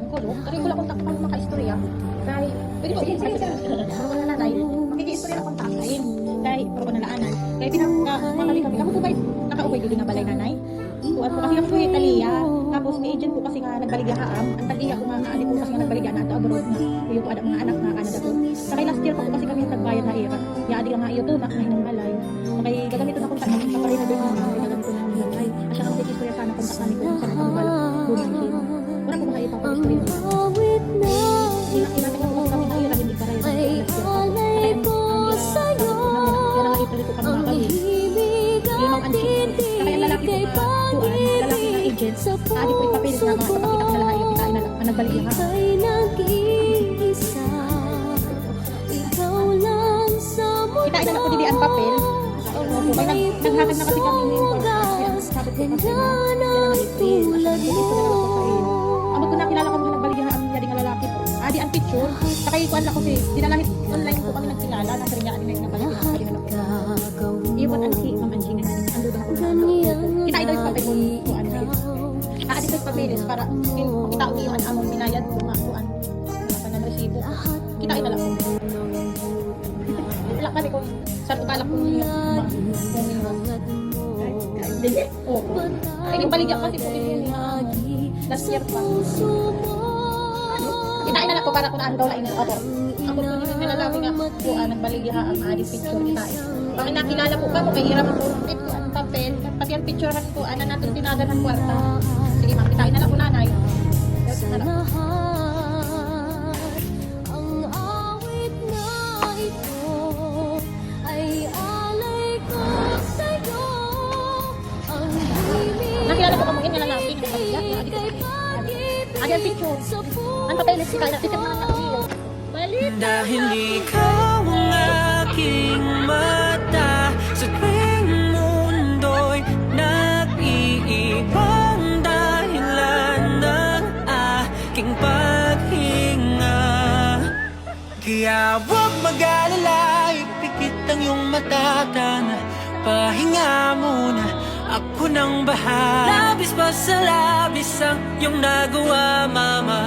ko, no? Kasi wala akong takpan maka-istorya. Dahil, pwede po, sige, wala na nanay. Makiki-istorya akong takpain. Dahil, pero nalaanan. Kaya pinagkamali kami. Ako po ba, nakaupay dito nga balay nanay? Tuwan po kasi ako po yung Talia. Tapos, may agent po kasi nga nagbaligyahaam. Ang Talia ko nga po kasi nga nagbaligya na ito abroad na. Yung po mga anak na Canada po. Saka last year pa po kasi kami nagbayad na iya. Yaadi ka nga iyo to, makahin ng balay. Okay, gagamitin akong takpan. Kaparin na doon yung mga gagamitin ng balay. Asya ka makikistorya sana kung takpan ko sa mga balak. Bulihin. Wala po ba ipang pag-istorya nila? Inakilala ko kami na iyo, hindi para yun. Kaya ang sa'yo, yan ang ipalit ko kami mga kami. Yung mga antik. Kaya ang lalaki po, lalaki ng agent. Adi po ipapilit na mga kapakita ko na lahat yung kitain na lang. Nagbalik yung ha. Kitain na lang po didi ang papel. Naghatag na kasi kami ngayon. Sabi ko kasi na, yan ang ipin. Amag ko nakilala ko mga nagbaligyan ang yaring lalaki po. Adi ang picture. Saka ikuan lang ko si, dinalahit online po kami nagkilala. Nasa rin niya, adi na yung nabaligyan. Iwan ang si Ma'am Angie nga ando daw ako na. Kita ito yung papel ko ano. Adi ko yung papeles para kita ko yung among minayad ko nga kuan. Mga resibo. Kita ito lang. Wala kasi ko sa tukala ko niya. Oo. Ay baligyan kasi po yun last year pa. Kitain na lang ko para kung ano daw lain ako. Ako po yung nilalaki nga po nagbaligya ang adi picture kitain. Bakit nakilala po ka mo kay hirap po ito ang papel pati ang picturehan ko ana natin tinada ng kwarta. Sige ma'am, kitain na lang ko nanay. Yes, na lang. Nakilala ko kamo yung lalaki ng baligya. Adi ang picture. Ang papeles kita na titik na niyo. Balit. Dahil ikaw ang aking mata sa tuwing mundo'y nag-iibang dahilan ng aking paghinga. Kaya huwag mag-alala, ipikit ang iyong matatana. Pahinga muna, ako nang bahala. Labis pa sa labis ang iyong nagawa, mama.